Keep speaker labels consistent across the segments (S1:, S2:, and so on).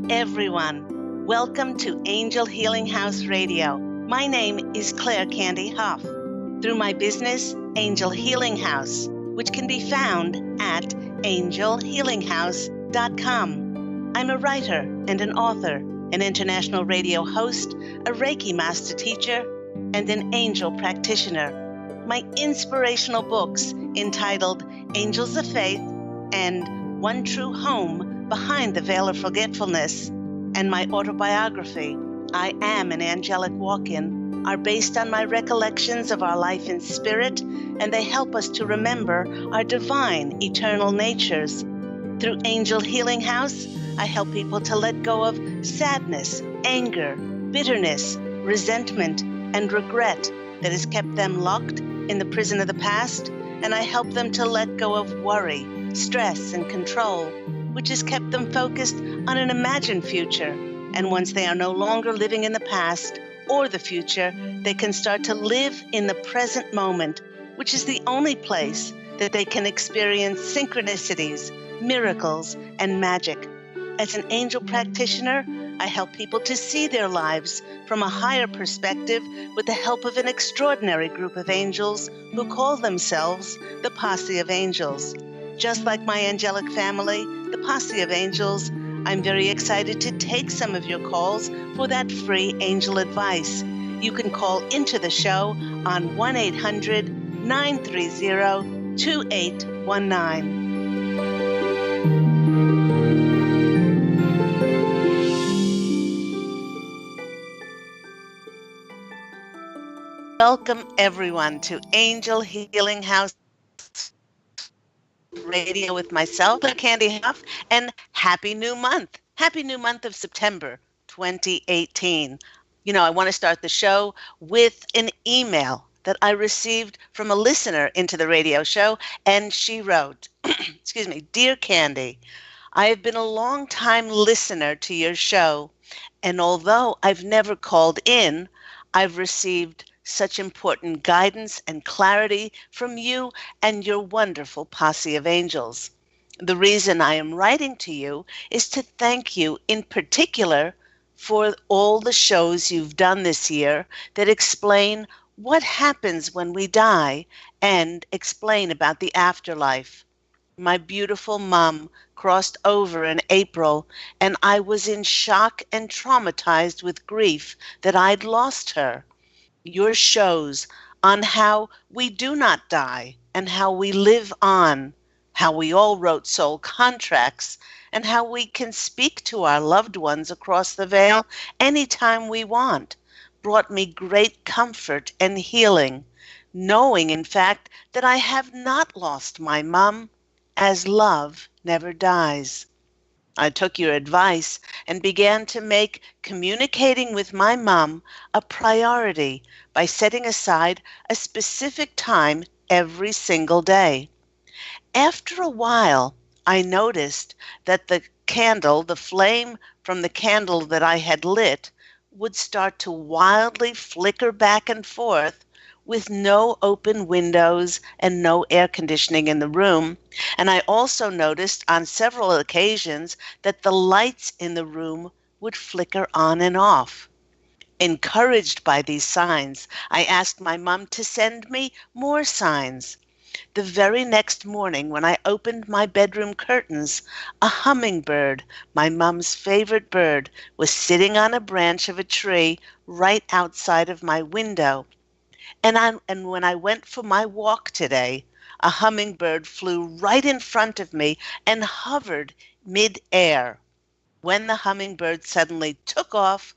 S1: everyone. Welcome to Angel Healing House Radio. My name is Candy Hough. Through my business, Angel Healing House, which can be found at angelhealinghouse.com. I'm a writer and an author, an international radio host, a Reiki master teacher, and an angel practitioner. My inspirational books entitled Angels of Faith and One True Home Behind the Veil of Forgetfulness, and my autobiography, I Am an Angelic Walk-In, are based on my recollections of our life in spirit, and they help us to remember our divine, eternal natures. Through Angel Healing House, I help people to let go of sadness, anger, bitterness, resentment, and regret that has kept them locked in the prison of the past, and I help them to let go of worry, stress, and control, which has kept them focused on an imagined future. And once they are no longer living in the past or the future, they can start to live in the present moment, which is the only place that they can experience synchronicities, miracles, and magic. As an angel practitioner, I help people to see their lives from a higher perspective with the help of an extraordinary group of angels who call themselves the Posse of Angels. Just like my angelic family, the Posse of Angels, I'm very excited to take some of your calls for that free angel advice. You can call into the show on 1-800-930-2819. Welcome, everyone, to Angel Healing House Radio with myself, Candy Hough, and Happy New Month. Happy New Month of September 2018. I want to start the show with an email that I received from a listener into the radio show, and she wrote, Dear Candy, I have been a long-time listener to your show, and although I've never called in, I've received such important guidance and clarity from you and your wonderful Posse of Angels. The reason I am writing to you is to thank you in particular for all the shows you've done this year that explain what happens when we die and explain about the afterlife. My beautiful mom crossed over in April, and I was in shock and traumatized with grief that I'd lost her. Your shows on how we do not die and how we live on, how we all wrote soul contracts, and how we can speak to our loved ones across the veil anytime we want, brought me great comfort and healing, knowing, in fact, that I have not lost my mom, as love never dies. I took your advice and began to make communicating with my mom a priority by setting aside a specific time every single day. After a while, I noticed that the flame from the candle that I had lit, would start to wildly flicker back and forth with no open windows and no air conditioning in the room. And I also noticed on several occasions that the lights in the room would flicker on and off. Encouraged by these signs, I asked my mom to send me more signs. The very next morning when I opened my bedroom curtains, a hummingbird, my mom's favorite bird, was sitting on a branch of a tree right outside of my window. And when I went for my walk today, a hummingbird flew right in front of me and hovered mid-air. When the hummingbird suddenly took off,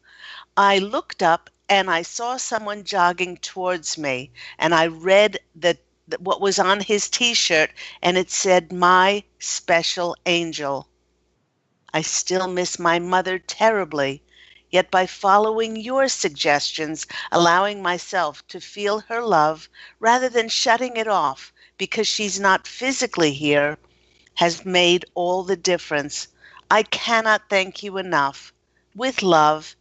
S1: I looked up and I saw someone jogging towards me, and I read what was on his T-shirt, and it said, "My special angel." I still miss my mother terribly. Yet by following your suggestions, allowing myself to feel her love rather than shutting it off because she's not physically here, has made all the difference. I cannot thank you enough. With love,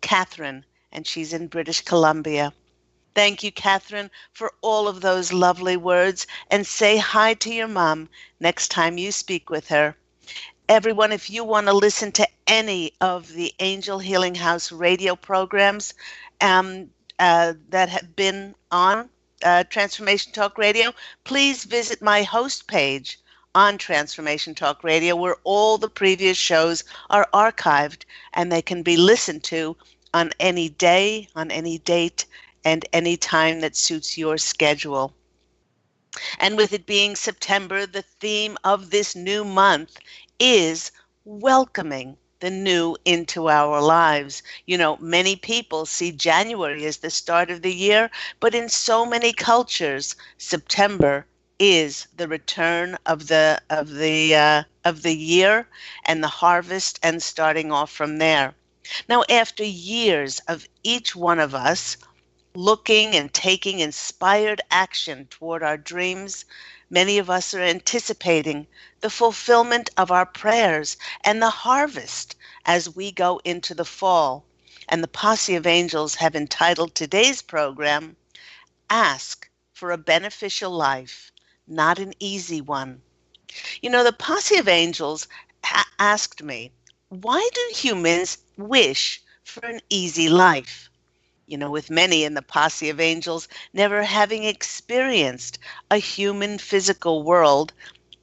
S1: Catherine, and she's in British Columbia. Thank you, Catherine, for all of those lovely words, and say hi to your mom next time you speak with her. Everyone, if you want to listen to any of the Angel Healing House radio programs um, that have been on Transformation Talk Radio, please visit my host page on Transformation Talk Radio, where all the previous shows are archived and they can be listened to on any day, on any date, and any time that suits your schedule. And with it being September, the theme of this new month is welcoming the new into our lives. You know, many people see January as the start of the year, but in so many cultures, September is the return of the year and the harvest, and starting off from there. Now, after years of each one of us looking and taking inspired action toward our dreams, many of us are anticipating the fulfillment of our prayers and the harvest as we go into the fall. And the Posse of Angels have entitled today's program, Ask for a Beneficial Life, Not an Easy One. You know, the Posse of Angels asked me, why do humans wish for an easy life? You know, with many in the Posse of Angels never having experienced a human physical world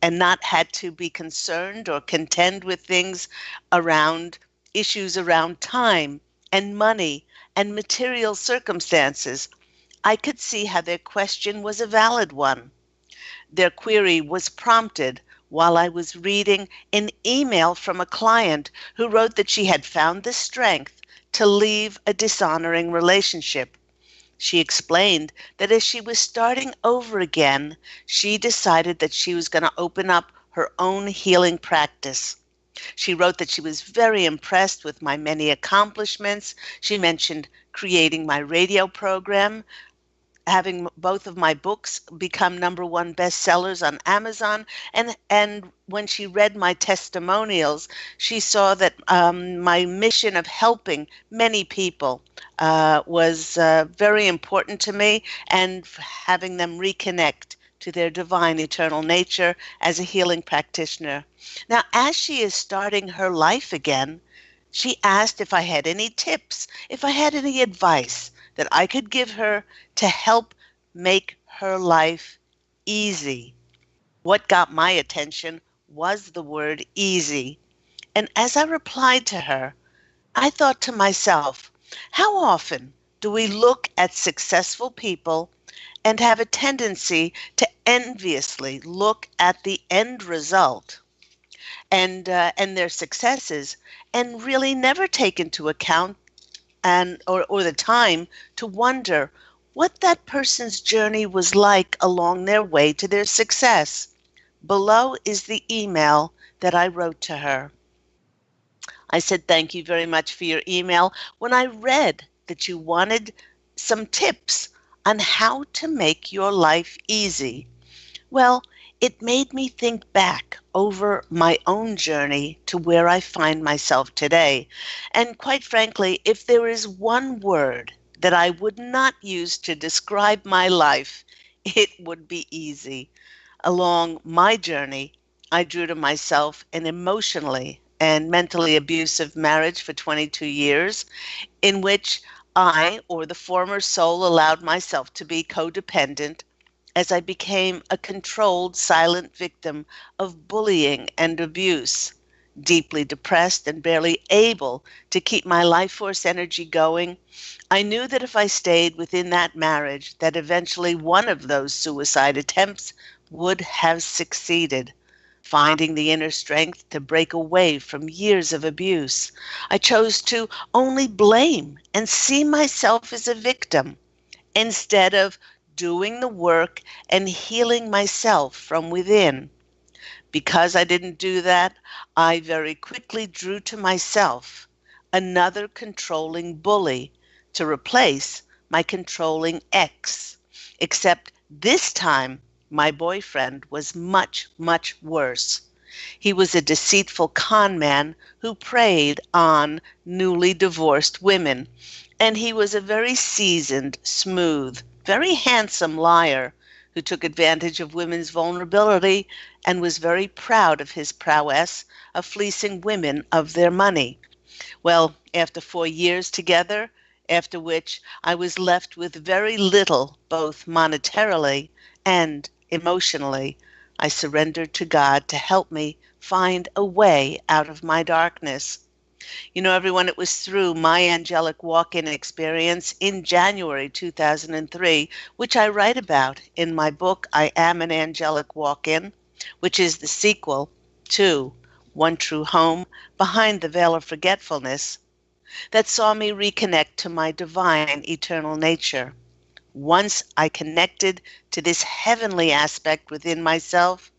S1: and not had to be concerned or contend with things around issues around time and money and material circumstances, I could see how their question was a valid one. Their query was prompted while I was reading an email from a client who wrote that she had found the strength to leave a dishonoring relationship. She explained that as she was starting over again, she decided that she was going to open up her own healing practice. She wrote that she was very impressed with my many accomplishments. She mentioned creating my radio program, having both of my books become #1 bestsellers on Amazon, and when she read my testimonials, she saw that my mission of helping many people was very important to me, and having them reconnect to their divine eternal nature as a healing practitioner. Now, as she is starting her life again, she asked if I had any tips, if I had any advice that I could give her to help make her life easy. What got my attention was the word easy. And as I replied to her, I thought to myself, how often do we look at successful people and have a tendency to enviously look at the end result and their successes, and really never take into account or the time to wonder what that person's journey was like along their way to their success? Below is the email that I wrote to her. I said, thank you very much for your email. When I read that you wanted some tips on how to make your life easy, well, it made me think back over my own journey to where I find myself today. And quite frankly, if there is one word that I would not use to describe my life, it would be easy. Along my journey, I drew to myself an emotionally and mentally abusive marriage for 22 years, in which I, or the former soul, allowed myself to be codependent as I became a controlled, silent victim of bullying and abuse. Deeply depressed and barely able to keep my life force energy going, I knew that if I stayed within that marriage, that eventually one of those suicide attempts would have succeeded. Finding the inner strength to break away from years of abuse, I chose to only blame and see myself as a victim, instead of doing the work and healing myself from within. Because I didn't do that, I very quickly drew to myself another controlling bully to replace my controlling ex. Except this time, my boyfriend was much, much worse. He was a deceitful con man who preyed on newly divorced women, and he was a very seasoned, smooth, very handsome liar who took advantage of women's vulnerability and was very proud of his prowess of fleecing women of their money. Well, after 4 years together, after which I was left with very little, both monetarily and emotionally, I surrendered to God to help me find a way out of my darkness. You know, everyone, it was through my angelic walk-in experience in January 2003, which I write about in my book, I Am an Angelic Walk-In, which is the sequel to One True Home, Behind the Veil of Forgetfulness, that saw me reconnect to my divine eternal nature. Once I connected to this heavenly aspect within myself,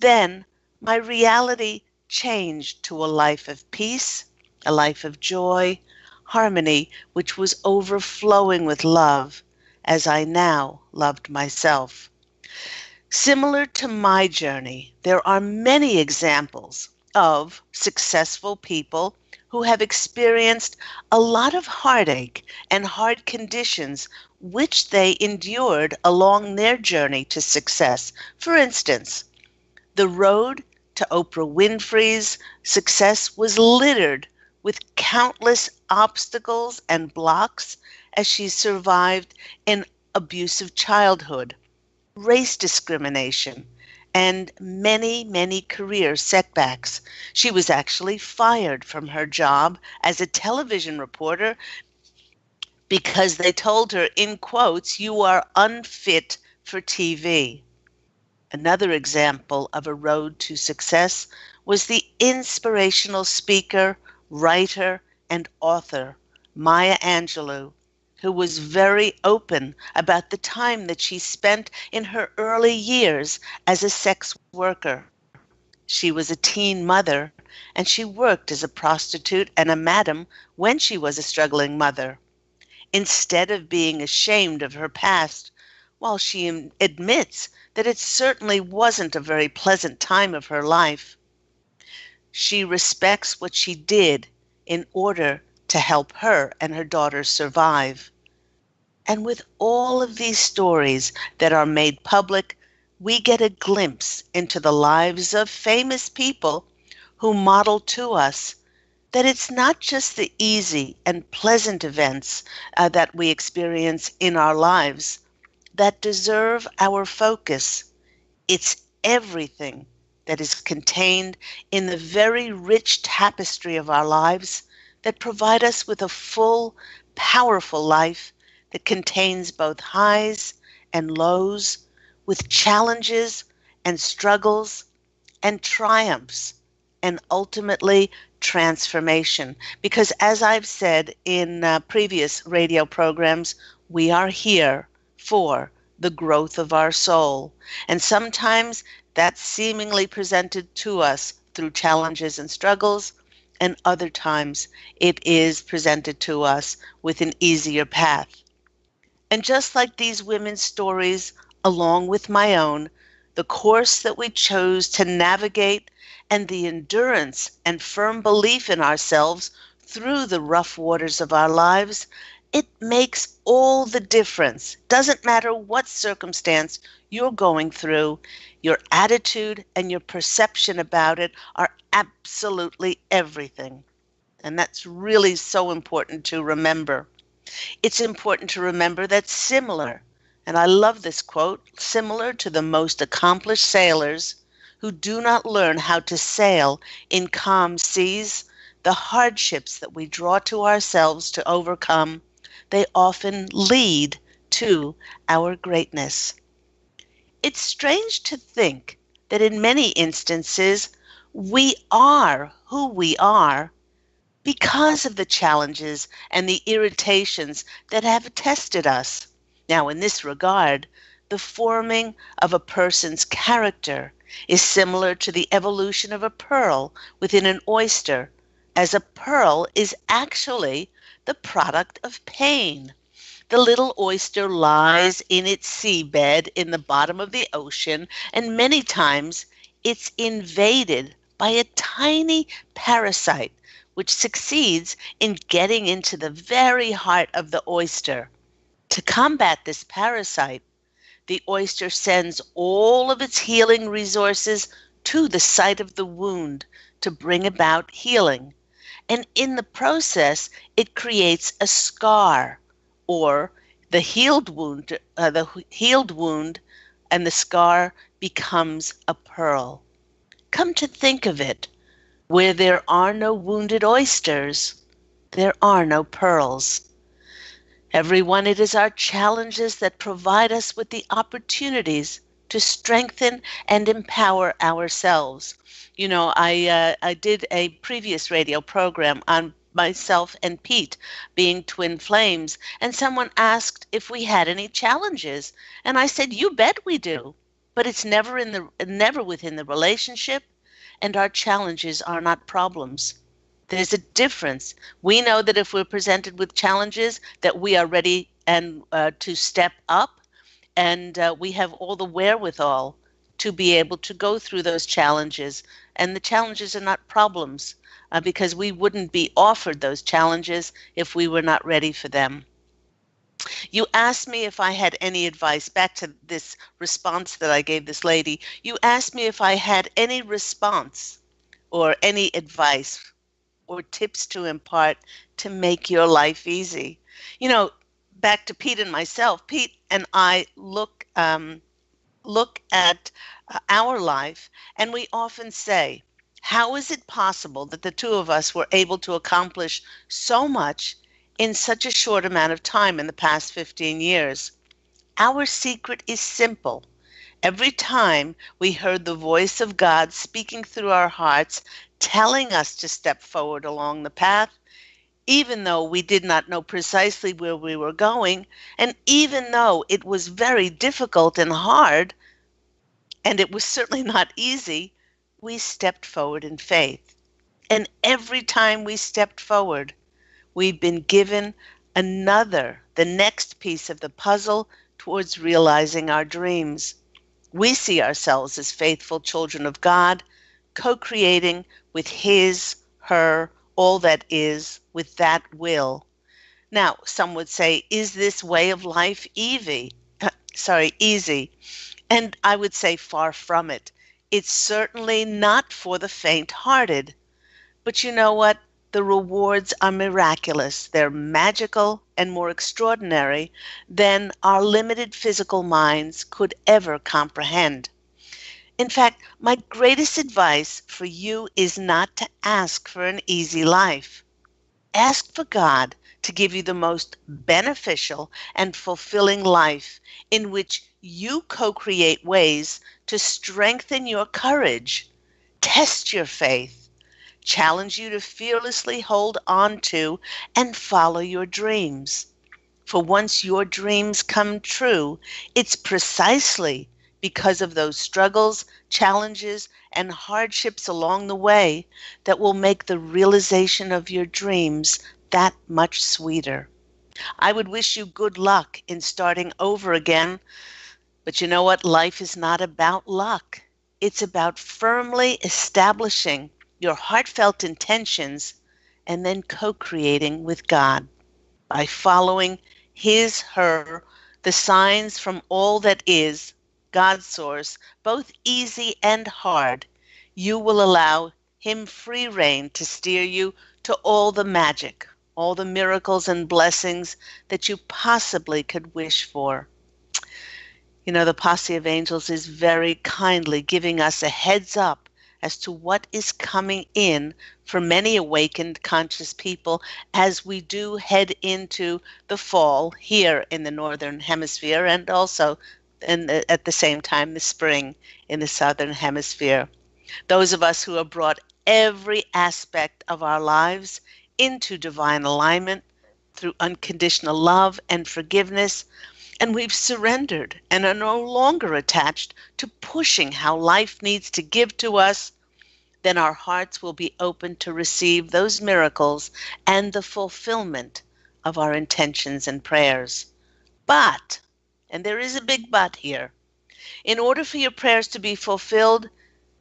S1: then my reality changed to a life of peace, a life of joy, harmony, which was overflowing with love as I now loved myself. Similar to my journey, there are many examples of successful people who have experienced a lot of heartache and hard conditions which they endured along their journey to success. For instance, the road to Oprah Winfrey's success was littered with countless obstacles and blocks as she survived an abusive childhood, race discrimination, and many, many career setbacks. She was actually fired from her job as a television reporter because they told her, in quotes, "You are unfit for TV." Another example of a road to success was the inspirational speaker, writer, and author Maya Angelou, who was very open about the time that she spent in her early years as a sex worker. She was a teen mother, and she worked as a prostitute and a madam when she was a struggling mother. Instead of being ashamed of her past, while she admits that it certainly wasn't a very pleasant time of her life, she respects what she did in order to help her and her daughters survive. And with all of these stories that are made public, we get a glimpse into the lives of famous people who model to us that it's not just the easy and pleasant events that we experience in our lives that deserve our focus. It's everything that is contained in the very rich tapestry of our lives that provide us with a full, powerful life that contains both highs and lows, with challenges and struggles and triumphs, and ultimately transformation. Because as I've said in previous radio programs, we are here for the growth of our soul. And sometimes that's seemingly presented to us through challenges and struggles, and other times it is presented to us with an easier path. And just like these women's stories, along with my own, the course that we chose to navigate and the endurance and firm belief in ourselves through the rough waters of our lives, it makes all the difference. Doesn't matter what circumstance you're going through, your attitude and your perception about it are absolutely everything. And that's really so important to remember. It's important to remember that similar, and I love this quote, similar to the most accomplished sailors who do not learn how to sail in calm seas, the hardships that we draw to ourselves to overcome, they often lead to our greatness. It's strange to think that in many instances we are who we are because of the challenges and the irritations that have tested us. Now, in this regard, the forming of a person's character is similar to the evolution of a pearl within an oyster, as a pearl is actually the product of pain. The little oyster lies in its seabed in the bottom of the ocean, and many times it's invaded by a tiny parasite which succeeds in getting into the very heart of the oyster. To combat this parasite, the oyster sends all of its healing resources to the site of the wound to bring about healing. And in the process, it creates a scar, or the healed wound and the scar becomes a pearl. Come to think of it, where there are no wounded oysters, there are no pearls. Everyone, it is our challenges that provide us with the opportunities to strengthen and empower ourselves. I did a previous radio program on myself and Pete being twin flames, and someone asked if we had any challenges, and I said, "You bet we do, but it's never within the relationship, and our challenges are not problems." There's a difference. We know that if we're presented with challenges, that we are ready and to step up, and we have all the wherewithal to be able to go through those challenges. And the challenges are not problems, because we wouldn't be offered those challenges if we were not ready for them. You asked me if I had any advice. Back to this response that I gave this lady. You asked me if I had any response or any advice or tips to impart to make your life easy. You know, back to Pete and myself. Pete and I look at our life, and we often say, "How is it possible that the two of us were able to accomplish so much in such a short amount of time in the past 15 years?" Our secret is simple. Every time we heard the voice of God speaking through our hearts, telling us to step forward along the path, even though we did not know precisely where we were going, and even though it was very difficult and hard, and it was certainly not easy, we stepped forward in faith. And every time we stepped forward, we've been given the next piece of the puzzle towards realizing our dreams. We see ourselves as faithful children of God, co-creating with His, her, all that is, with that will. Now, some would say, is this way of life easy? Easy. And I would say far from it. It's certainly not for the faint-hearted. But you know what? The rewards are miraculous. They're magical and more extraordinary than our limited physical minds could ever comprehend. In fact, my greatest advice for you is not to ask for an easy life. Ask for God to give you the most beneficial and fulfilling life in which you co-create ways to strengthen your courage, test your faith, challenge you to fearlessly hold on to and follow your dreams. For once your dreams come true, it's precisely because of those struggles, challenges, and hardships along the way that will make the realization of your dreams that much sweeter. I would wish you good luck in starting over again, but you know what? Life is not about luck. It's about firmly establishing your heartfelt intentions and then co-creating with God by following His, her, the signs from all that is, God's source, both easy and hard. You will allow Him free rein to steer you to all the magic, all the miracles and blessings that you possibly could wish for. You know, the Posse of Angels is very kindly giving us a heads up as to what is coming in for many awakened conscious people as we do head into the fall here in the Northern Hemisphere, and also at the same time the spring in the Southern Hemisphere. Those of us who have brought every aspect of our lives into divine alignment through unconditional love and forgiveness, and we've surrendered and are no longer attached to pushing how life needs to give to us, then our hearts will be open to receive those miracles and the fulfillment of our intentions and prayers. But, and there is a big but here, in order for your prayers to be fulfilled,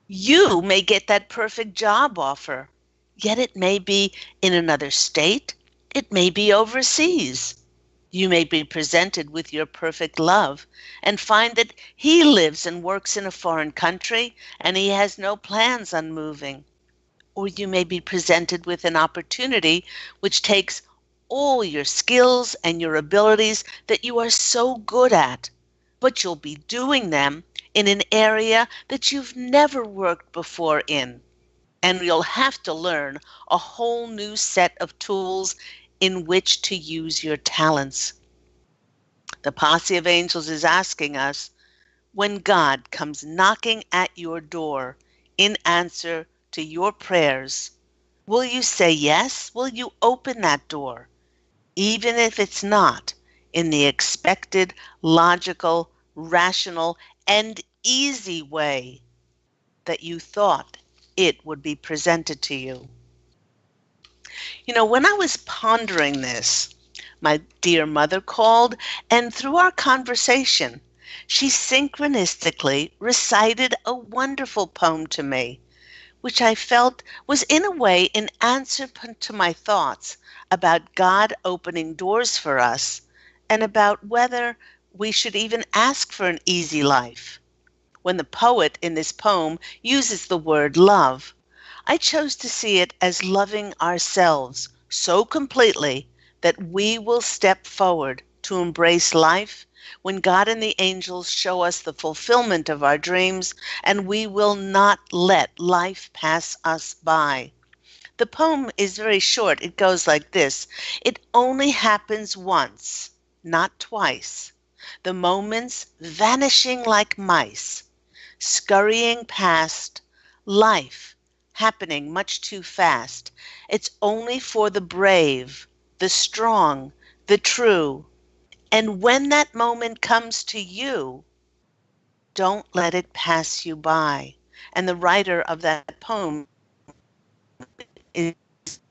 S1: you may get that perfect job offer, yet it may be in another state, it may be overseas. You may be presented with your perfect love and find that he lives and works in a foreign country and he has no plans on moving. Or you may be presented with an opportunity which takes all your skills and your abilities that you are so good at, but you'll be doing them in an area that you've never worked before in. And you'll have to learn a whole new set of tools in which to use your talents. The Posse of Angels is asking us, when God comes knocking at your door in answer to your prayers, will you say yes? Will you open that door, even if it's not in the expected, logical, rational, and easy way that you thought it would be presented to you? When I was pondering this, my dear mother called, and through our conversation, she synchronistically recited a wonderful poem to me, which I felt was in a way an answer to my thoughts about God opening doors for us and about whether we should even ask for an easy life. When the poet in this poem uses the word love, I chose to see it as loving ourselves so completely that we will step forward to embrace life when God and the angels show us the fulfillment of our dreams, and we will not let life pass us by. The poem is very short. It goes like this: it only happens once, not twice. The moments vanishing like mice, scurrying past, life happening much too fast. It's only for the brave, the strong, the true. And when that moment comes to you, don't let it pass you by. And the writer of that poem is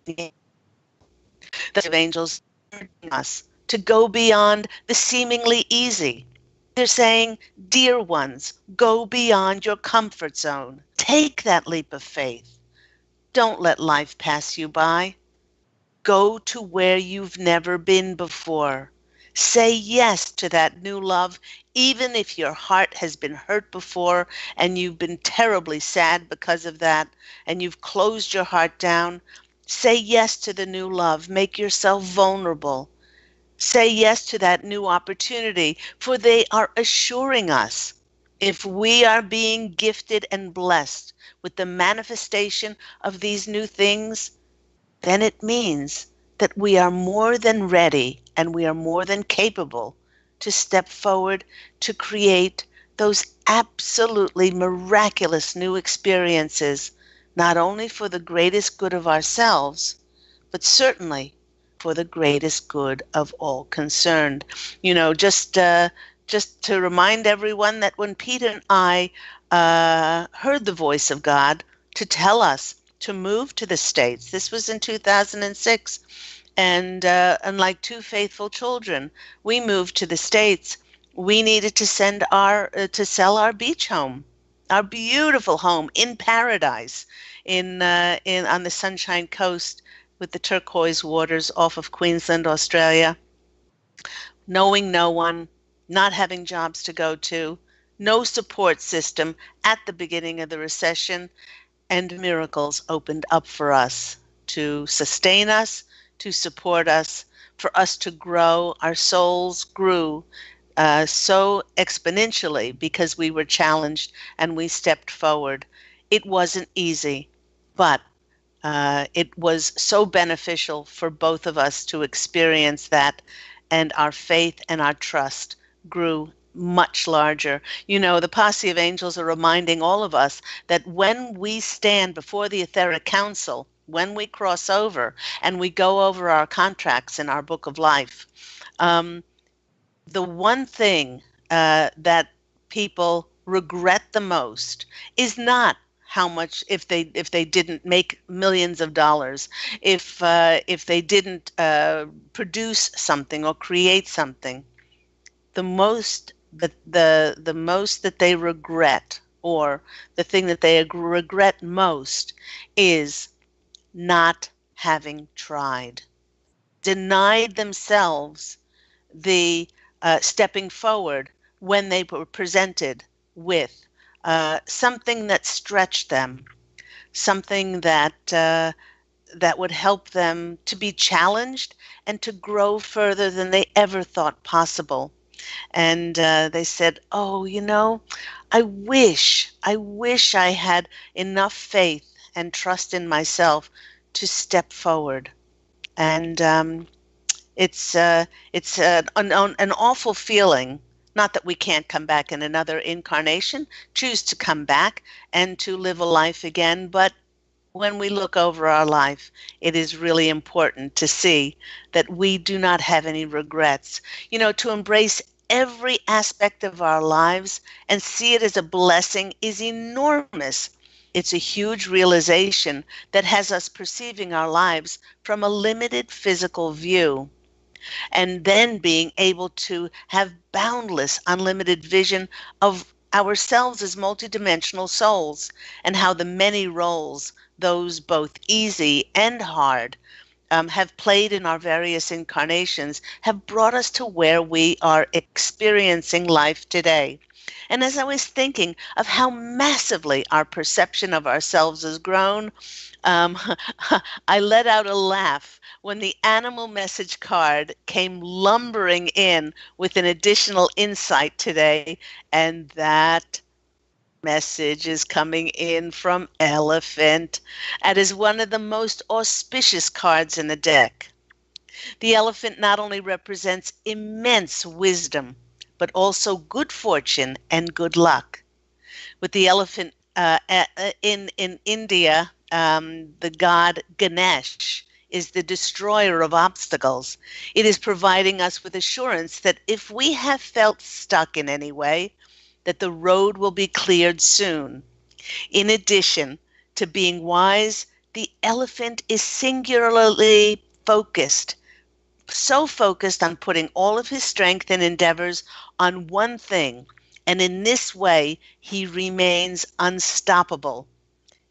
S1: the angels urging us to go beyond the seemingly easy. They're saying, dear ones, go beyond your comfort zone. Take that leap of faith. Don't let life pass you by. Go to where you've never been before. Say yes to that new love, even if your heart has been hurt before and you've been terribly sad because of that and you've closed your heart down. Say yes to the new love. Make yourself vulnerable. Say yes to that new opportunity, for they are assuring us if we are being gifted and blessed with the manifestation of these new things, then it means that we are more than ready and we are more than capable to step forward to create those absolutely miraculous new experiences, not only for the greatest good of ourselves, but certainly for the greatest good of all concerned. Just to remind everyone that when Peter and I heard the voice of God to tell us to move to the States, this was in 2006, and like two faithful children, we moved to the States. We needed to sell our beach home, our beautiful home in paradise, in on the Sunshine Coast with the turquoise waters off of Queensland, Australia, knowing no one, not having jobs to go to, no support system at the beginning of the recession, and miracles opened up for us to sustain us, to support us, for us to grow. Our souls grew so exponentially because we were challenged and we stepped forward. It wasn't easy, but it was so beneficial for both of us to experience that, and our faith and our trust grew much larger. The Posse of Angels are reminding all of us that when we stand before the Etheric Council, when we cross over and we go over our contracts in our book of life, um, the one thing that people regret the most is not how much, if they didn't make millions of dollars, if they didn't produce something or create something. The most that they regret, or the thing that they regret most, is not having tried, denied themselves the stepping forward when they were presented with something that stretched them, something that would help them to be challenged and to grow further than they ever thought possible. And they said, "Oh, I wish I had enough faith and trust in myself to step forward." And it's an awful feeling. Not that we can't come back in another incarnation, choose to come back and to live a life again, but when we look over our life, it is really important to see that we do not have any regrets. To embrace every aspect of our lives and see it as a blessing is enormous. It's a huge realization that has us perceiving our lives from a limited physical view, and then being able to have boundless, unlimited vision of ourselves as multidimensional souls, and how the many roles, those both easy and hard, have played in our various incarnations, have brought us to where we are experiencing life today. And as I was thinking of how massively our perception of ourselves has grown, um, I let out a laugh when the animal message card came lumbering in with an additional insight today, and that message is coming in from Elephant. That is one of the most auspicious cards in the deck. The elephant not only represents immense wisdom, but also good fortune and good luck. With the elephant in India, the god Ganesh is the destroyer of obstacles. It is providing us with assurance that if we have felt stuck in any way, that the road will be cleared soon. In addition to being wise, the elephant is singularly focused, so focused on putting all of his strength and endeavors on one thing, and in this way he remains unstoppable.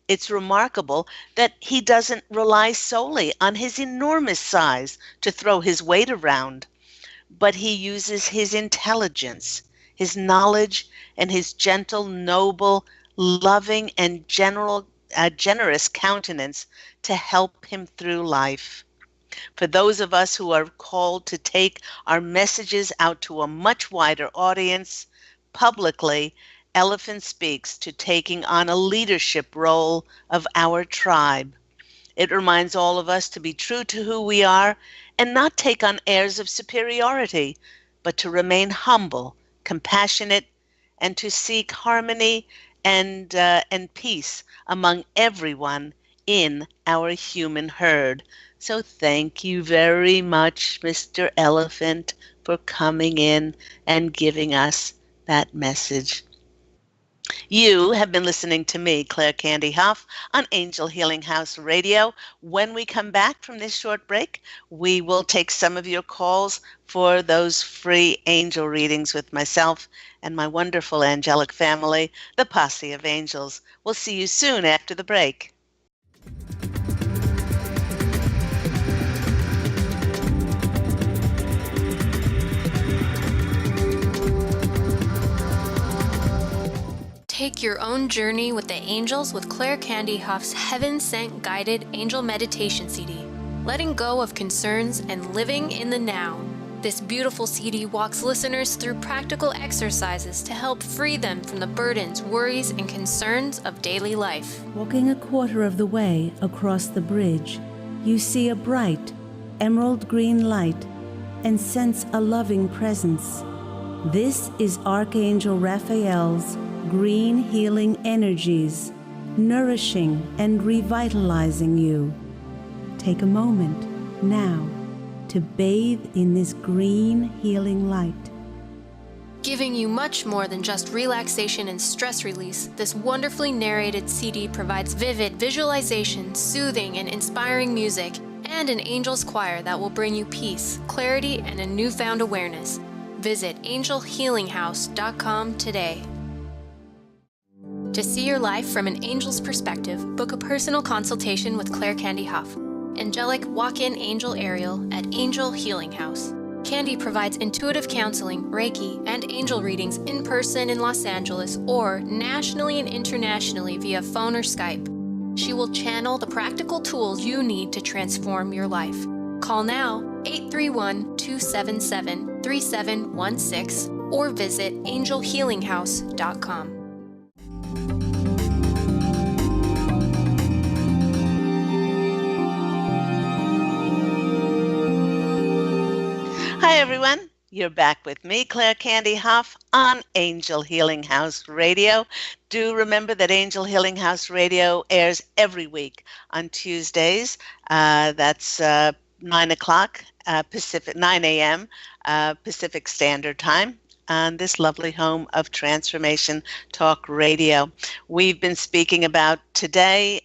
S1: It's remarkable that he doesn't rely solely on his enormous size to throw his weight around, but he uses his intelligence, his knowledge, and his gentle, noble, loving, and generous countenance to help him through life. For those of us who are called to take our messages out to a much wider audience, publicly, Elephant speaks to taking on a leadership role of our tribe. It reminds all of us to be true to who we are and not take on airs of superiority, but to remain humble, compassionate, and to seek harmony and peace among everyone in our human herd. So thank you very much, Mr. Elephant, for coming in and giving us that message. You have been listening to me, Claire Candy Hough, on Angel Healing House Radio. When we come back from this short break, we will take some of your calls for those free angel readings with myself and my wonderful angelic family, the Posse of Angels. We'll see you soon after the break.
S2: Take your own journey with the angels with Claire Candy Hough's Heaven Sent Guided Angel Meditation CD, letting go of concerns and living in the now. This beautiful CD walks listeners through practical exercises to help free them from the burdens, worries, and concerns of daily life.
S3: Walking a quarter of the way across the bridge, you see a bright, emerald green light and sense a loving presence. This is Archangel Raphael's green healing energies, nourishing and revitalizing you. Take a moment now to bathe in this green healing light.
S2: Giving you much more than just relaxation and stress release, this wonderfully narrated CD provides vivid visualization, soothing and inspiring music, and an angel's choir that will bring you peace, clarity, and a newfound awareness. Visit angelhealinghouse.com today. To see your life from an angel's perspective, book a personal consultation with Claire Candy Hough, angelic walk-in angel Ariel at Angel Healing House. Candy provides intuitive counseling, Reiki, and angel readings in person in Los Angeles or nationally and internationally via phone or Skype. She will channel the practical tools you need to transform your life. Call now 831-277-3716 or visit angelhealinghouse.com.
S1: Hi, everyone. You're back with me, Claire Candy Hough, on Angel Healing House Radio. Do remember that Angel Healing House Radio airs every week on Tuesdays. That's 9 o'clock Pacific, 9 a.m. Pacific Standard Time on this lovely home of Transformation Talk Radio. We've been speaking about today's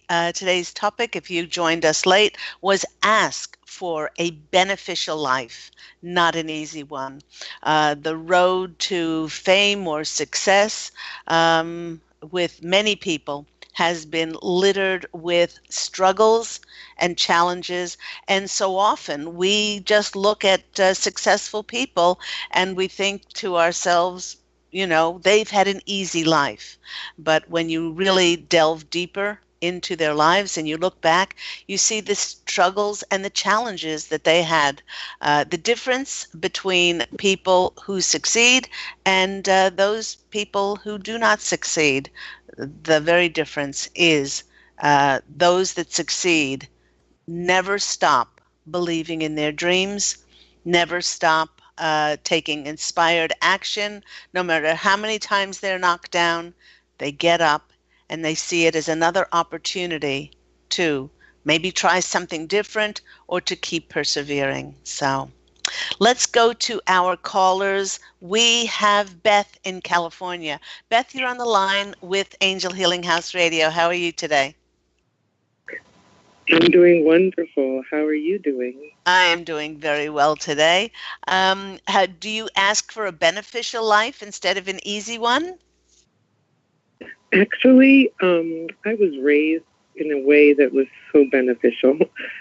S1: topic, if you joined us late, was ask for a beneficial life. Not an easy one. The road to fame or success with many people has been littered with struggles and challenges. And so often we just look at successful people and we think to ourselves, they've had an easy life. But when you really delve deeper into their lives and you look back, you see the struggles and the challenges that they had. The difference between people who succeed and those people who do not succeed. The very difference is those that succeed never stop believing in their dreams, never stop taking inspired action. No matter how many times they're knocked down, they get up and they see it as another opportunity to maybe try something different or to keep persevering. So let's go to our callers. We have Beth in California. Beth, you're on the line with Angel Healing House Radio. How are you today?
S4: I'm doing wonderful. How are you doing?
S1: I am doing very well today. Do you ask for a beneficial life instead of an easy one?
S4: Actually, I was raised in a way that was so beneficial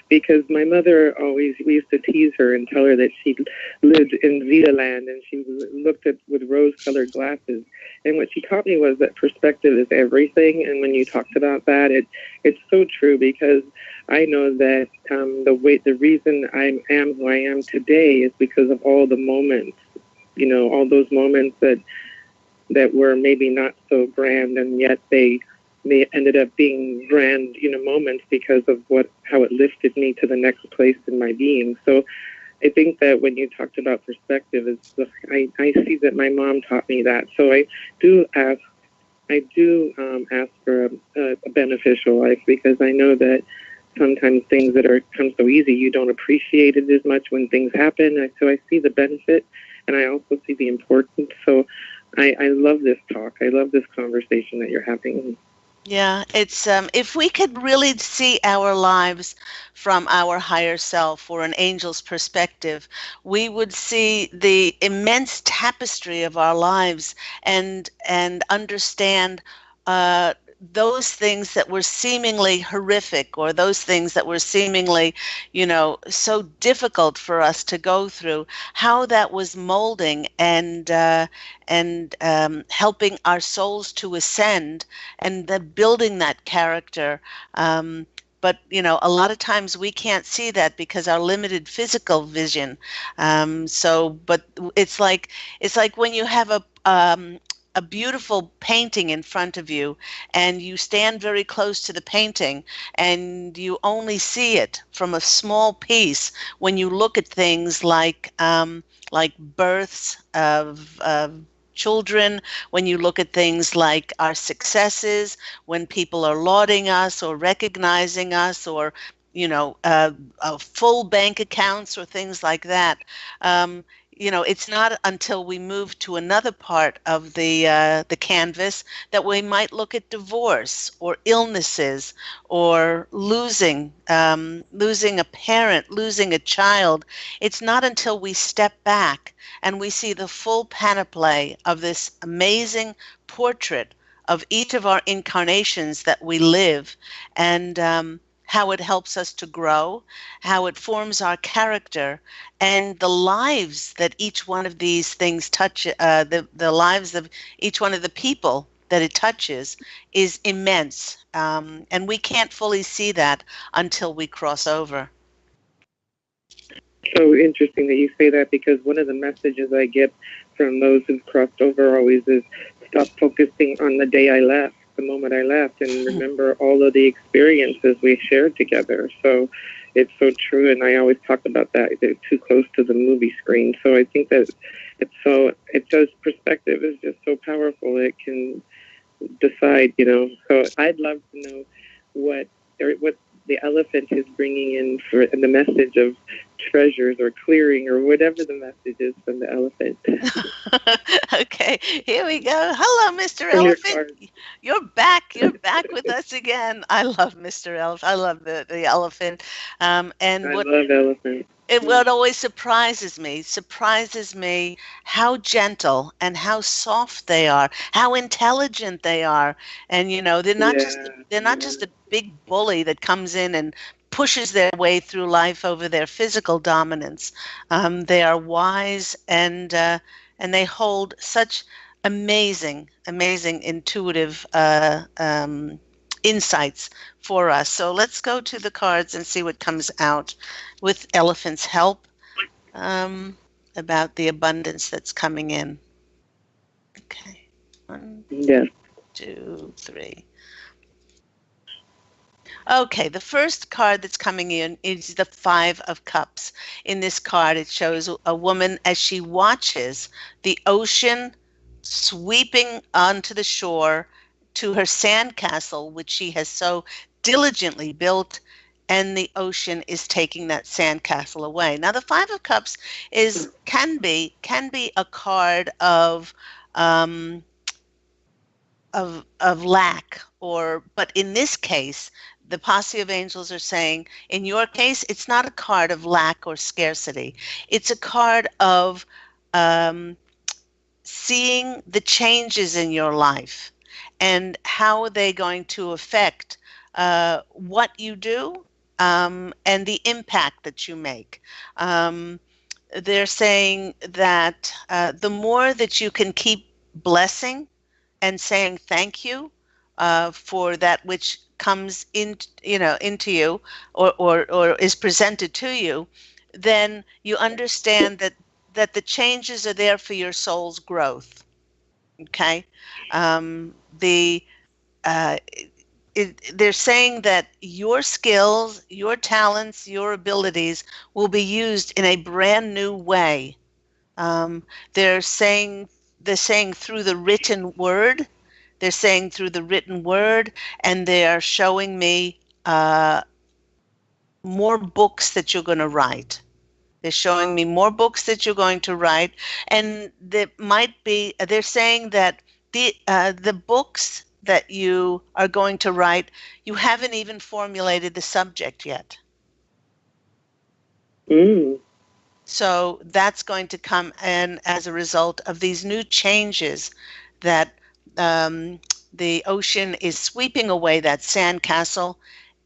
S4: because my mother we used to tease her and tell her that she lived in Vita land and she looked at with rose-colored glasses. And what she taught me was that perspective is everything. And when you talked about that, it's so true because I know that the reason I am who I am today is because of all the moments, all those moments that were maybe not so grand, and yet they ended up being grand, moments because of how it lifted me to the next place in my being. So I think that when you talked about perspective, I see that my mom taught me that. So I do ask for a beneficial life because I know that sometimes things that come so easy, you don't appreciate it as much when things happen. So I see the benefit, and I also see the importance. So I love this talk. I love this conversation that you're having.
S1: Yeah, it's if we could really see our lives from our higher self or an angel's perspective, we would see the immense tapestry of our lives and understand those things that were seemingly horrific or those things that were seemingly, so difficult for us to go through, how that was molding and helping our souls to ascend and building that character. But, a lot of times we can't see that because our limited physical vision. But it's like when you have a beautiful painting in front of you and you stand very close to the painting and you only see it from a small piece. When you look at things like births of children, when you look at things like our successes, when people are lauding us or recognizing us, or full bank accounts or things like that. It's not until we move to another part of the canvas that we might look at divorce or illnesses or losing a parent, losing a child. It's not until we step back and we see the full panoply of this amazing portrait of each of our incarnations that we live, and how it helps us to grow, how it forms our character, and the lives that each one of these things touch, the lives of each one of the people that it touches is immense. And we can't fully see that until we cross over.
S4: So interesting that you say that, because one of the messages I get from those who've crossed over always is stop focusing on the day I left, the moment I left, and remember all of the experiences we shared together. So it's so true, and I always talk about that. They're too close to the movie screen. So I think that perspective is just so powerful. It can decide, So I'd love to know what the elephant is bringing in for the message of treasures or clearing or whatever the message is from the elephant.
S1: Okay, here we go. Hello, Mr. Elephant. You're back. You're back with us again. I love Mr. Elephant. I love the elephant.
S4: I love elephants.
S1: What always surprises me how gentle and how soft they are, how intelligent they are. And they're not just a big bully that comes in and pushes their way through life over their physical dominance. They are wise, and they hold such amazing intuitive insights for us. So let's go to the cards and see what comes out with Elephant's help about the abundance that's coming in. Okay. 1, 2, 3. Okay, the first card that's coming in is the 5 of Cups. In this card, it shows a woman as she watches the ocean sweeping onto the shore to her sandcastle, which she has so diligently built, and the ocean is taking that sandcastle away. Now, the 5 of Cups can be a card of lack, but in this case, the Posse of Angels are saying, in your case, it's not a card of lack or scarcity. It's a card of seeing the changes in your life and how are they going to affect what you do and the impact that you make. They're saying that the more that you can keep blessing and saying thank you for that which comes into you or is presented to you, then you understand that the changes are there for your soul's growth. Okay, they're saying that your skills, your talents, your abilities will be used in a brand new way. They're saying through the written word. They're saying through the written word, and they are showing me more books that you're going to write. They're showing me more books that you're going to write, and they're saying that the books that you are going to write, you haven't even formulated the subject yet. So that's going to come in as a result of these new changes that the ocean is sweeping away that sandcastle,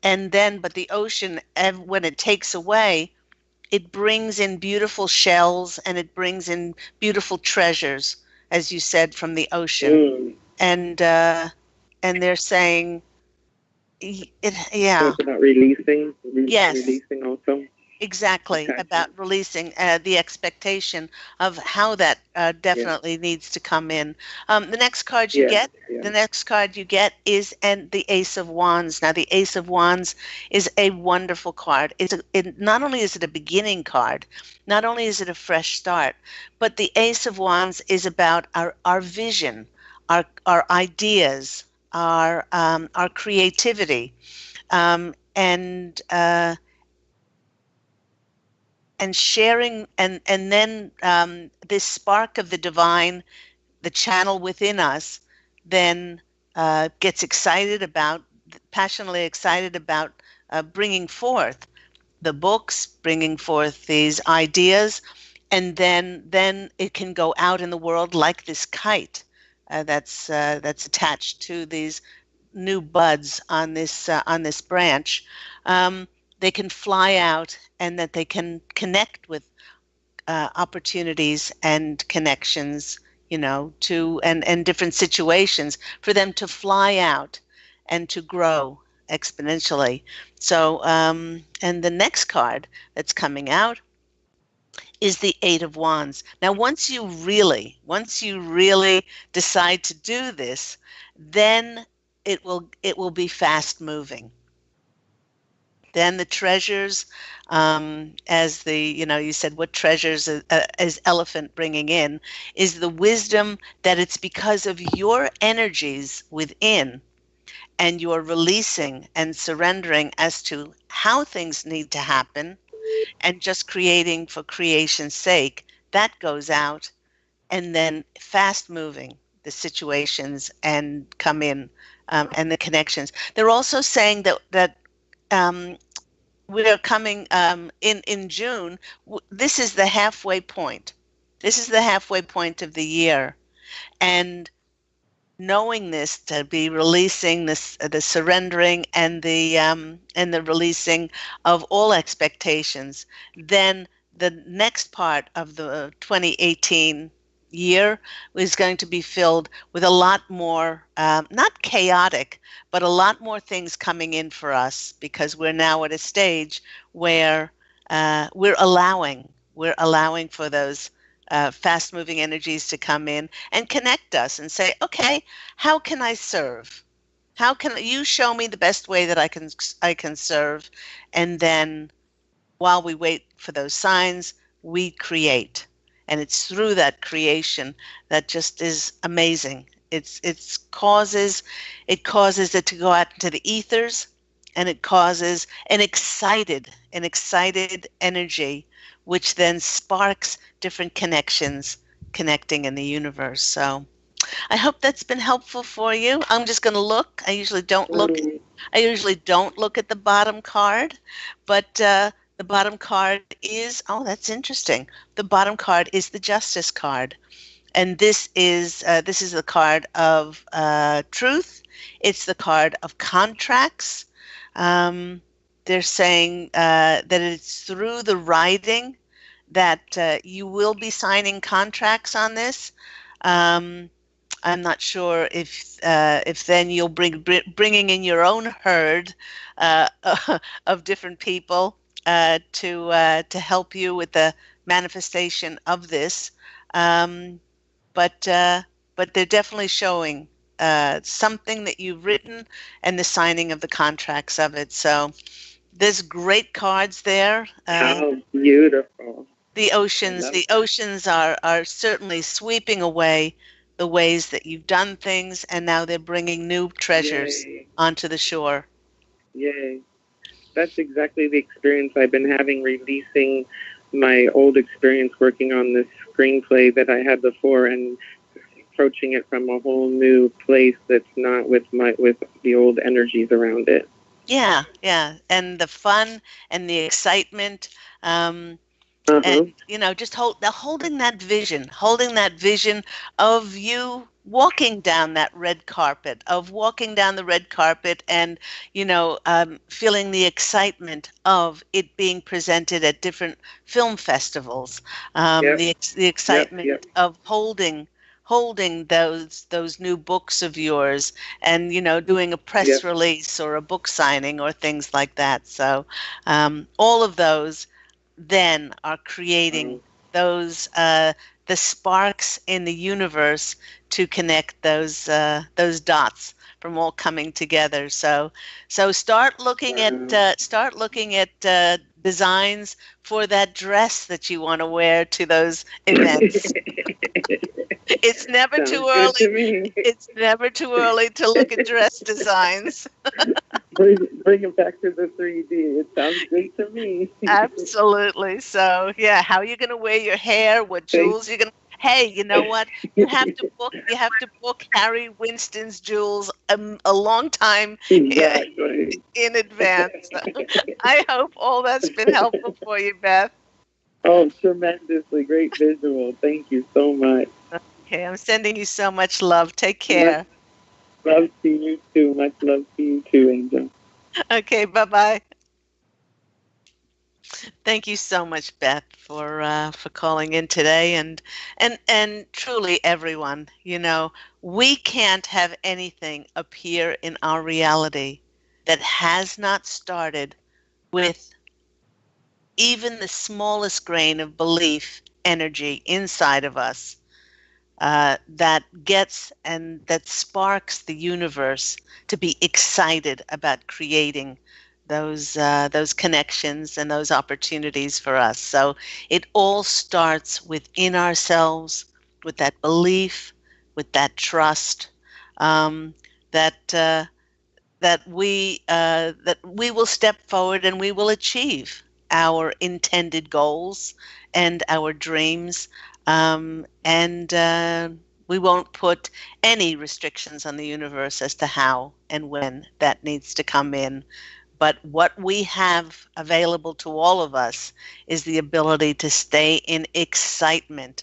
S1: but the ocean, when it takes away, it brings in beautiful shells and it brings in beautiful treasures, as you said, from the ocean. And they're saying,
S4: So it's about releasing.
S1: Yes.
S4: Releasing also.
S1: Exactly, okay. About releasing the expectation of how that definitely needs to come in. The next card you get is the Ace of Wands. Now, the Ace of Wands is a wonderful card. Not only is it a beginning card, not only is it a fresh start, but the Ace of Wands is about our vision, our ideas, our creativity, and sharing, and then this spark of the divine, the channel within us, then gets passionately excited about bringing forth the books, bringing forth these ideas, and then it can go out in the world like this kite that's attached to these new buds on this branch, they can fly out, and that they can connect with opportunities and connections, to and different situations for them to fly out and to grow exponentially. So, and the next card that's coming out is the Eight of Wands. Now, once you really decide to do this, then it will be fast moving. Then the treasures, as you said, what treasures is elephant bringing in, is the wisdom that it's because of your energies within, and you're releasing and surrendering as to how things need to happen, and just creating for creation's sake, that goes out, and then fast moving the situations and come in, and the connections. They're also saying that um, we're coming, in June. This is the halfway point. This is the halfway point of the year, and knowing this, to be releasing this, the surrendering and the releasing of all expectations, then the next part of the 2018 year is going to be filled with a lot more, not chaotic, but a lot more things coming in for us, because we're now at a stage where we're allowing for those fast moving energies to come in and connect us and say, okay, how can I serve? How can you show me the best way that I can serve? And then, while we wait for those signs, we create. And it's through that creation that just is amazing. It causes it to go out into the ethers, and it causes an excited energy, which then sparks different connections connecting in the universe. So I hope that's been helpful for you. I'm just going to look. I usually don't look. I usually don't look at the bottom card, but the bottom card is, oh, that's interesting. The bottom card is the Justice card, and this is the card of truth. It's the card of contracts. They're saying that it's through the writing that you will be signing contracts on this. I'm not sure if then you'll bringing in your own herd uh, of different people to help you with the manifestation of this. Um, but they're definitely showing something that you've written, and the signing of the contracts of it. So there's great cards there.
S4: How beautiful.
S1: The
S4: I
S1: oceans,
S4: love
S1: the
S4: that.
S1: oceans are certainly sweeping away the ways that you've done things, and now they're bringing new treasures
S4: Yay.
S1: onto the shore.
S4: Yay. That's exactly the experience I've been having, releasing my old experience working on this screenplay that I had before, and approaching it from a whole new place that's not with the old energies around it.
S1: Yeah, yeah, and the fun and the excitement. Um,
S4: Uh-huh.
S1: and just holding that vision of you walking down that red carpet, of walking down the red carpet, and feeling the excitement of it being presented at different film festivals,
S4: Yep.
S1: the
S4: Yep.
S1: excitement
S4: Yep.
S1: of holding those new books of yours, and doing a press
S4: Yep.
S1: release or a book signing or things like that. So all of those then are creating
S4: Um,
S1: those the sparks in the universe to connect those dots from all coming together. So start looking at designs for that dress that you want to wear to those events. It's never too
S4: Sounds good
S1: early.
S4: to me.
S1: It's never too early to look at dress designs.
S4: Bring it back to the 3D. It sounds good to me.
S1: Absolutely. So, yeah, how are you going to wear your hair? What
S4: Thank
S1: jewels you're going to? Hey, you know what? You have to book Harry Winston's jewels a long time
S4: exactly.
S1: in advance. I hope all that's been helpful for you, Beth.
S4: Oh, tremendously great visual. Thank you so much.
S1: Okay, I'm sending you so much love. Take
S4: Much
S1: care.
S4: Love to you too. Much love to you too, Angel.
S1: Okay, bye-bye. Thank you so much, Beth, for calling in today, and truly, everyone. We can't have anything appear in our reality that has not started with even the smallest grain of belief energy inside of us, that gets and that sparks the universe to be excited about creating those connections and those opportunities for us. So it all starts within ourselves, with that belief, with that trust, um, that that we will step forward and we will achieve our intended goals and our dreams, and we won't put any restrictions on the universe as to how and when that needs to come in. But what we have available to all of us is the ability to stay in excitement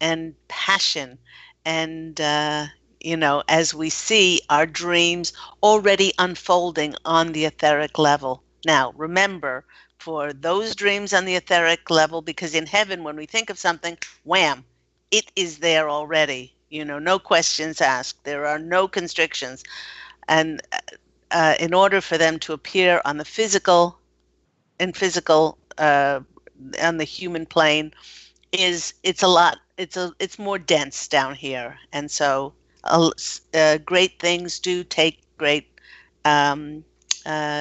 S1: and passion, and as we see our dreams already unfolding on the etheric level. Now remember, for those dreams on the etheric level, because in heaven when we think of something, wham, it is there already. No questions asked, there are no constrictions. And in order for them to appear on the physical on the human plane, it's a lot, it's more dense down here, and so great things do take great um,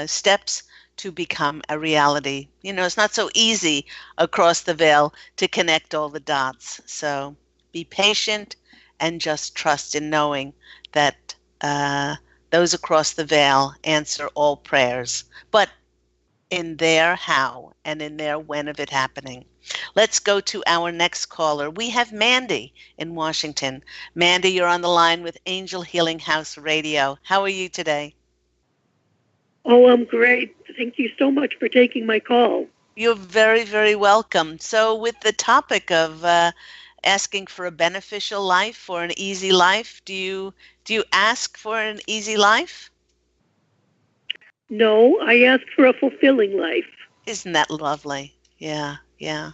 S1: steps to become a reality. It's not so easy across the veil to connect all the dots, so be patient and just trust in knowing that those across the veil answer all prayers, but in their how and in their when of it happening. Let's go to our next caller. We have Mandy in Washington. Mandy, you're on the line with Angel Healing House Radio. How are you today?
S5: Oh, I'm great. Thank you so much for taking my call.
S1: You're very, very welcome. So, with the topic of asking for a beneficial life or an easy life, do you ask for an easy life?
S5: No, I ask for a fulfilling life.
S1: Isn't that lovely? Yeah, yeah.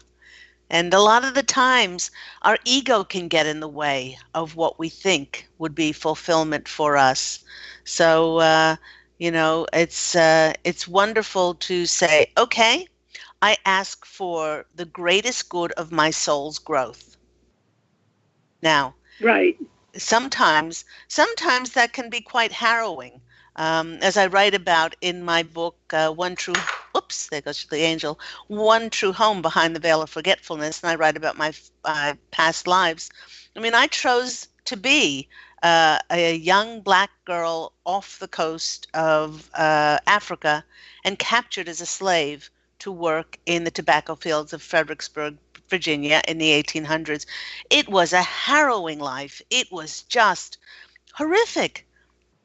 S1: And a lot of the times, our ego can get in the way of what we think would be fulfillment for us. So, it's wonderful to say, okay, I ask for the greatest good of my soul's growth. Now,
S5: Right.
S1: sometimes that can be quite harrowing. As I write about in my book, oops, there goes the angel, One True Home Behind the Veil of Forgetfulness, and I write about my past lives. I mean, I chose to be a young black girl off the coast of Africa and captured as a slave to work in the tobacco fields of Fredericksburg, Virginia in the 1800s. It was a harrowing life. It was just horrific.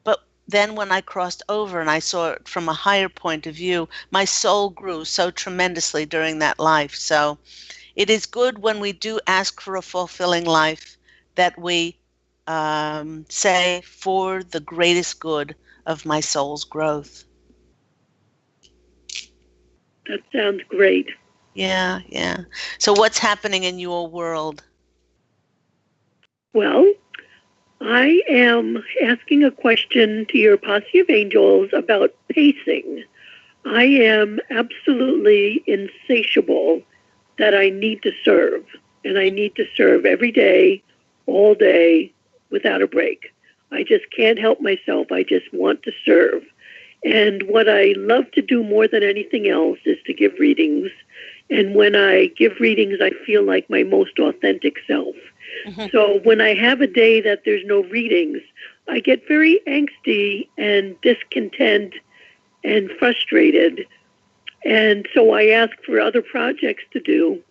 S1: But then when I crossed over and I saw it from a higher point of view, my soul grew so tremendously during that life. So it is good when we do ask for a fulfilling life that we say, for the greatest good of my soul's growth.
S5: That sounds great.
S1: Yeah, yeah. So what's happening in your world?
S5: Well, I am asking a question to your Posse of Angels about pacing. I am absolutely insatiable that I need to serve, and I need to serve every day, all day, without a break. I just can't help myself. I just want to serve. And what I love to do more than anything else is to give readings. And when I give readings, I feel like my most authentic self. Mm-hmm. So when I have a day that there's no readings, I get very angsty and discontent and frustrated. And so I ask for other projects to do.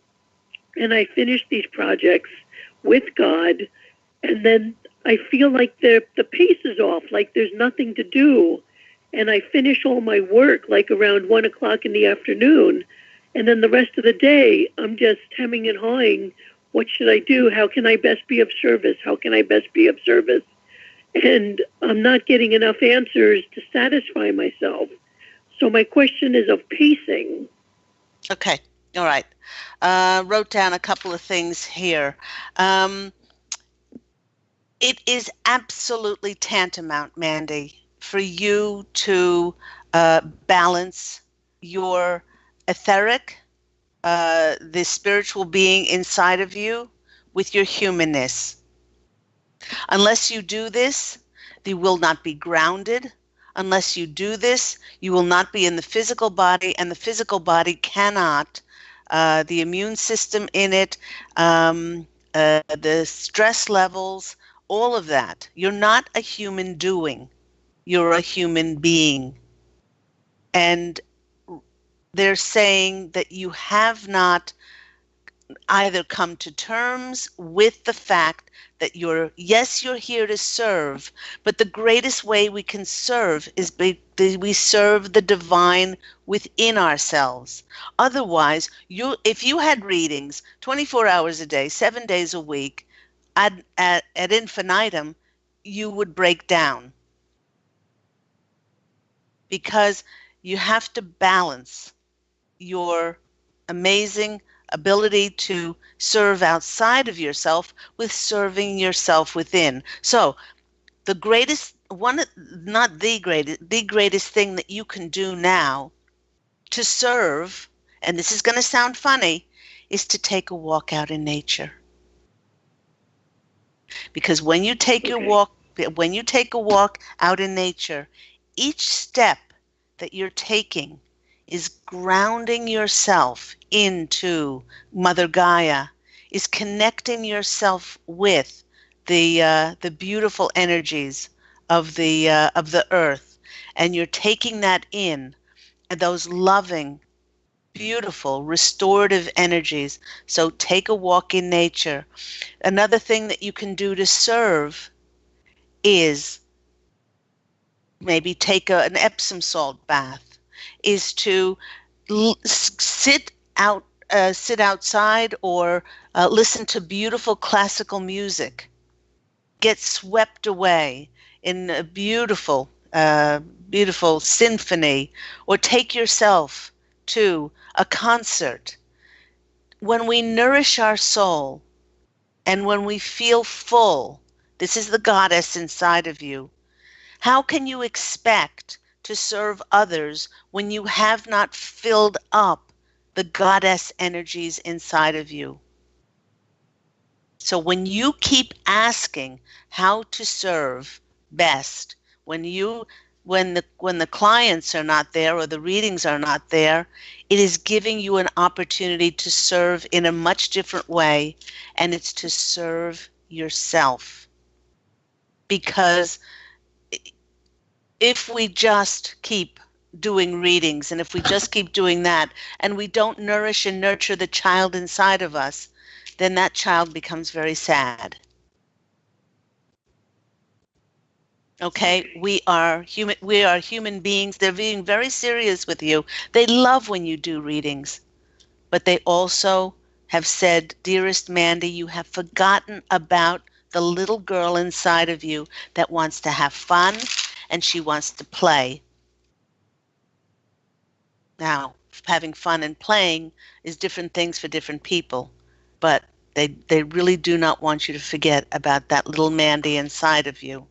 S5: And I finish these projects with God. And then I feel like the pace is off, like there's nothing to do. And I finish all my work like around 1 o'clock in the afternoon. And then the rest of the day, I'm just hemming and hawing. What should I do? How can I best be of service? How can I best be of service? and I'm not getting enough answers to satisfy myself. So my question is of pacing.
S1: Okay. All right. Wrote down a couple of things here. It is absolutely tantamount, Mandy, for you to balance your etheric, the spiritual being inside of you, with your humanness. Unless you do this, you will not be grounded. Unless you do this, you will not be in the physical body, and the physical body cannot, the immune system in it, the stress levels, all of that. You're not a human doing. You're a human being. And they're saying that you have not either come to terms with the fact that you're here to serve, but the greatest way we can serve is we serve the divine within ourselves. Otherwise, if you had readings 24 hours a day, 7 days a week, at infinitum, you would break down, because you have to balance your amazing ability to serve outside of yourself with serving yourself within. So the greatest one, not the greatest thing that you can do now to serve, and this is going to sound funny, is to take a walk out in nature. Because when you take a walk out in nature, each step that you're taking is grounding yourself into Mother Gaia, is connecting yourself with the beautiful energies of the earth, and you're taking that in, those loving, beautiful, restorative energies. So take a walk in nature. Another thing that you can do to serve is maybe take an Epsom salt bath, is to sit outside, or listen to beautiful classical music. Get swept away in a beautiful, beautiful symphony, or take yourself to a concert. When we nourish our soul and when we feel full, this is the goddess inside of you. How can you expect to serve others when you have not filled up the goddess energies inside of you? So when you keep asking how to serve best, when the clients are not there or the readings are not there, it is giving you an opportunity to serve in a much different way, and it's to serve yourself. Because if we just keep doing readings, and if we just keep doing that, and we don't nourish and nurture the child inside of us, then that child becomes very sad. Okay, we are human beings. They're being very serious with you. They love when you do readings, but they also have said, dearest Mandy, you have forgotten about the little girl inside of you that wants to have fun and she wants to play. Now, having fun and playing is different things for different people, but they really do not want you to forget about that little Mandy inside of you.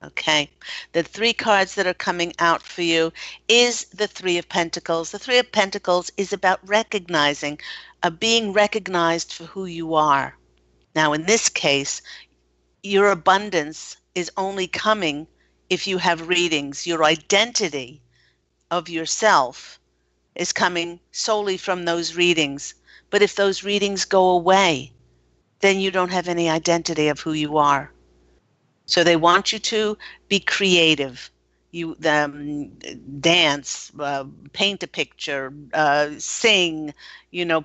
S1: Okay, the 3 cards that are coming out for you is the 3 of Pentacles. The 3 of Pentacles is about recognizing, being recognized for who you are. Now, in this case, your abundance is only coming if you have readings. Your identity of yourself is coming solely from those readings. But if those readings go away, then you don't have any identity of who you are. So they want you to be creative. You dance, paint a picture, sing,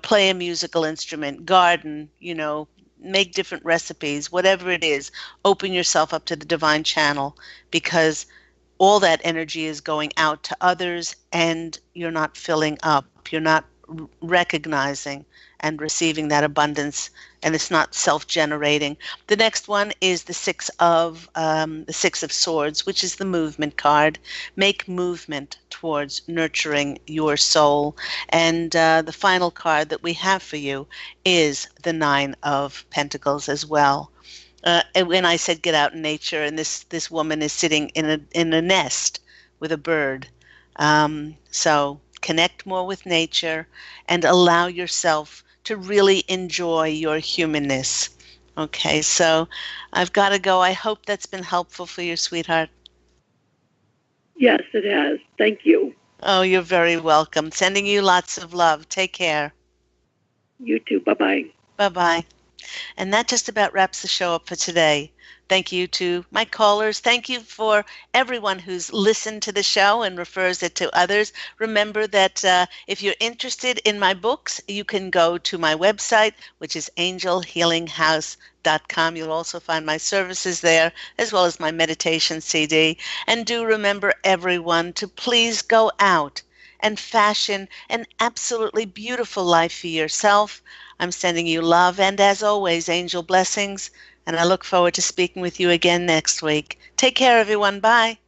S1: play a musical instrument, garden, make different recipes, whatever it is. Open yourself up to the divine channel, because all that energy is going out to others and you're not filling up. You're not recognizing and receiving that abundance, and it's not self-generating. The next one is the Six of Swords, which is the movement card. Make movement towards nurturing your soul. And the final card that we have for you is the Nine of Pentacles as well. And when I said get out in nature, and this woman is sitting in a nest with a bird. So connect more with nature and allow yourself to really enjoy your humanness. Okay, so I've got to go. I hope that's been helpful for you, sweetheart.
S5: Yes, it has. Thank you.
S1: Oh, you're very welcome. Sending you lots of love. Take care.
S5: You too. Bye-bye.
S1: Bye-bye. And that just about wraps the show up for today. Thank you to my callers. Thank you for everyone who's listened to the show and refers it to others. Remember that if you're interested in my books, you can go to my website, which is angelhealinghouse.com. You'll also find my services there, as well as my meditation CD. And do remember, everyone, to please go out and fashion an absolutely beautiful life for yourself. I'm sending you love and, as always, angel blessings, and I look forward to speaking with you again next week. Take care, everyone. Bye.